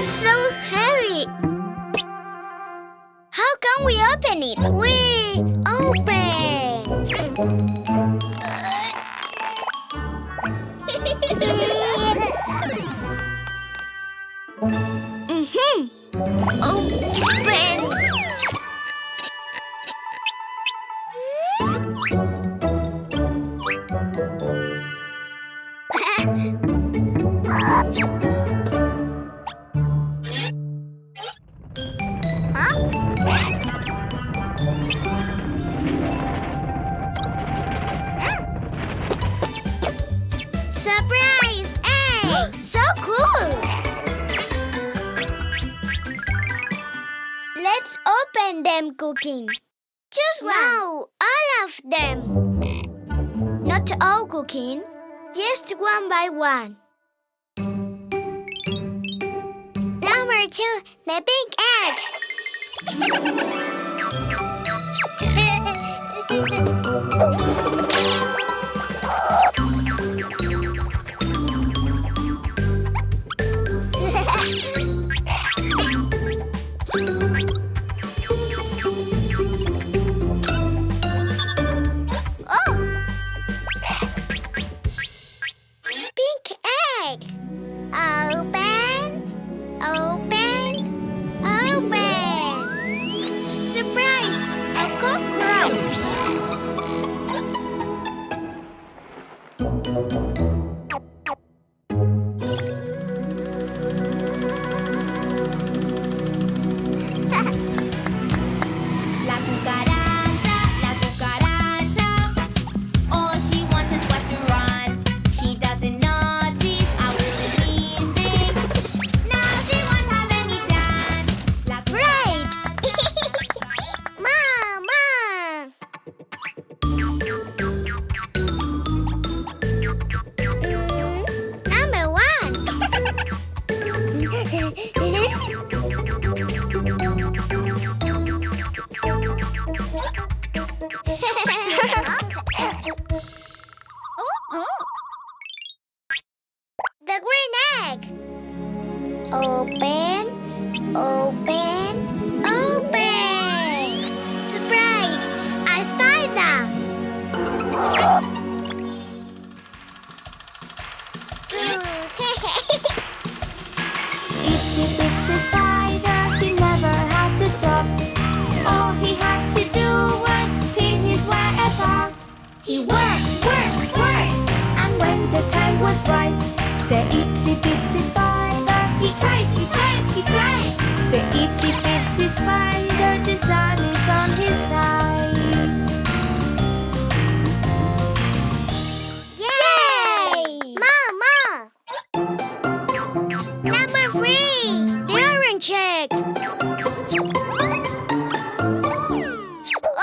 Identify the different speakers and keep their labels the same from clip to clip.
Speaker 1: It's so heavy. How can we open it? We open. Open. Surprise! Hey! So cool! Let's open them, Cuquin. Choose one. No, all of them. Not all, Cuquin. Just one by one. Number 2, the pink egg. The green egg. Open, open, open. Surprise! A spider.
Speaker 2: Itsy bitsy spider, he never had to talk. All he had to do was pin his web up. He worked, worked, worked, and when the time was right, the itsy bitsy spider, he cries, he cries, he cries. The itsy bitsy spider, the sun is on his side.
Speaker 1: Yay! Mama! Number 3, the orange egg.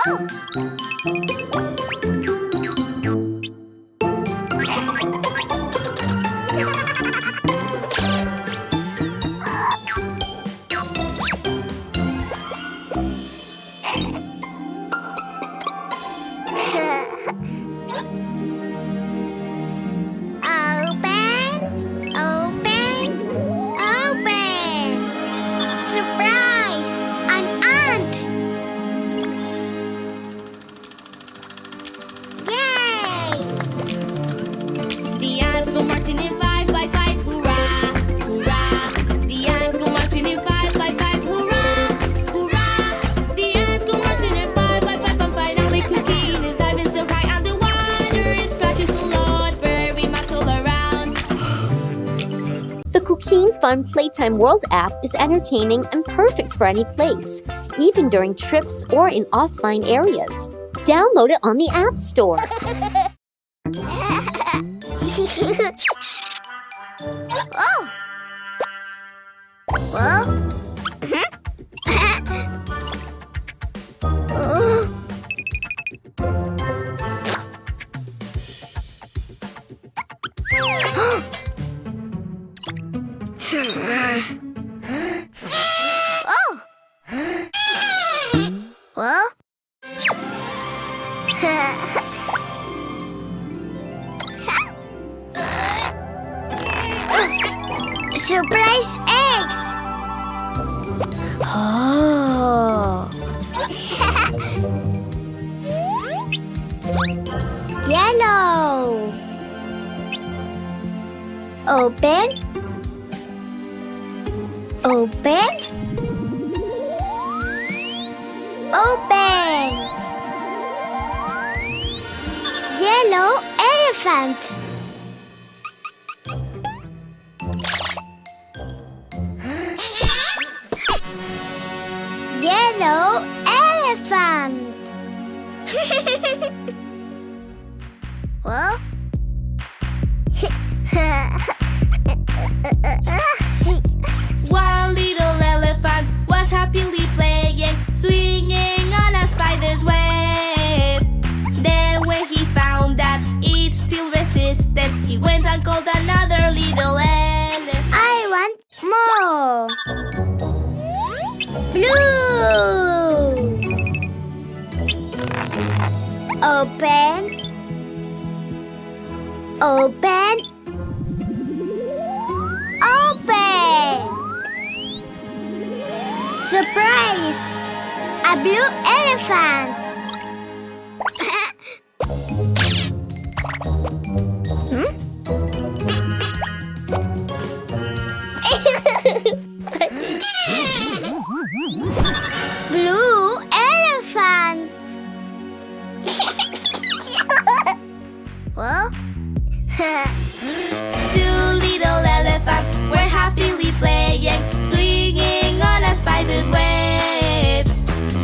Speaker 1: Oh!
Speaker 3: Cuquin Fun Playtime World app is entertaining and perfect for any place, even during trips or in offline areas. Download it on the App Store.
Speaker 1: Oh! Well? Oh! Well? Surprise eggs! Oh. Yellow. Open. Open. Open. Yellow elephant. Yellow elephant. Well?
Speaker 2: One little elephant was happily playing, swinging on a spider's web. Then when he found that it still resisted, he went and called another little elephant.
Speaker 1: I want more. Blue. Open. Open. Open. Surprise! A blue elephant. Blue elephant. Well?
Speaker 2: Two little elephants were happily playing, swinging on a spider's web.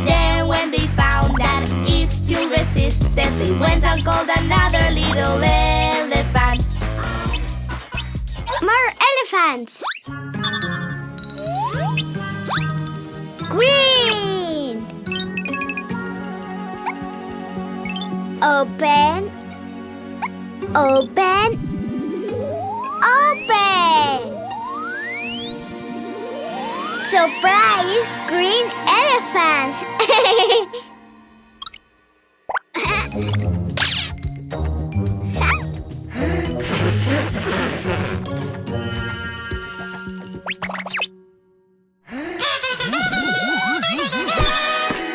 Speaker 2: Then when they found that it still resisted, they went and called another little elephant.
Speaker 1: More elephants. Green. Open. Open. Open. Surprise! Green elephant.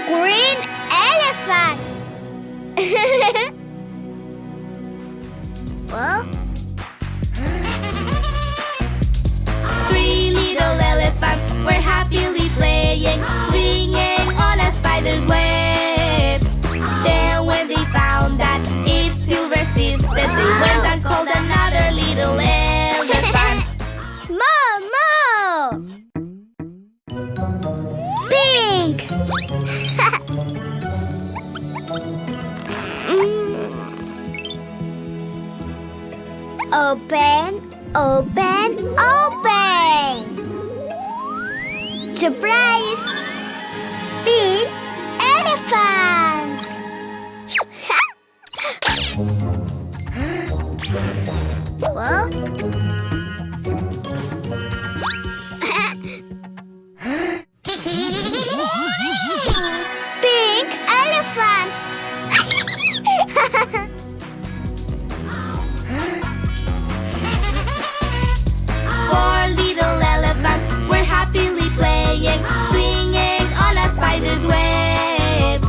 Speaker 1: Green elephant. Well?
Speaker 2: Three little elephants were happily playing, swinging on a spider's web. Then when they found that it still resisted, they went and called another little elephant.
Speaker 1: More. Pink. Open. Surprise! Pink elephant. Well? Pink elephant.
Speaker 2: Four little elephants were happily playing, swinging on a spider's web.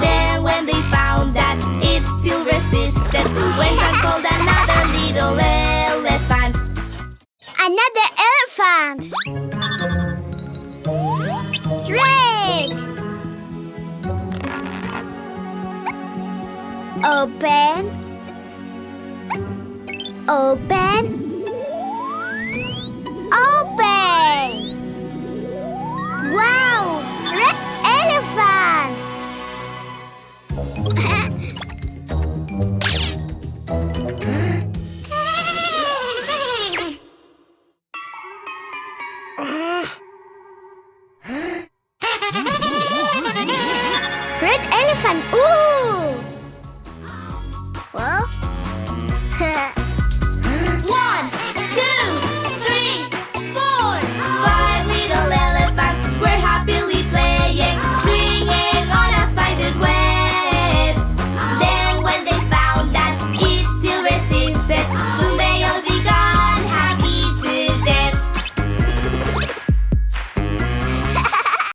Speaker 2: Then when they found that it still resisted, they went and called another little elephant.
Speaker 1: Another elephant. Red. Open. Wow! Red elephant.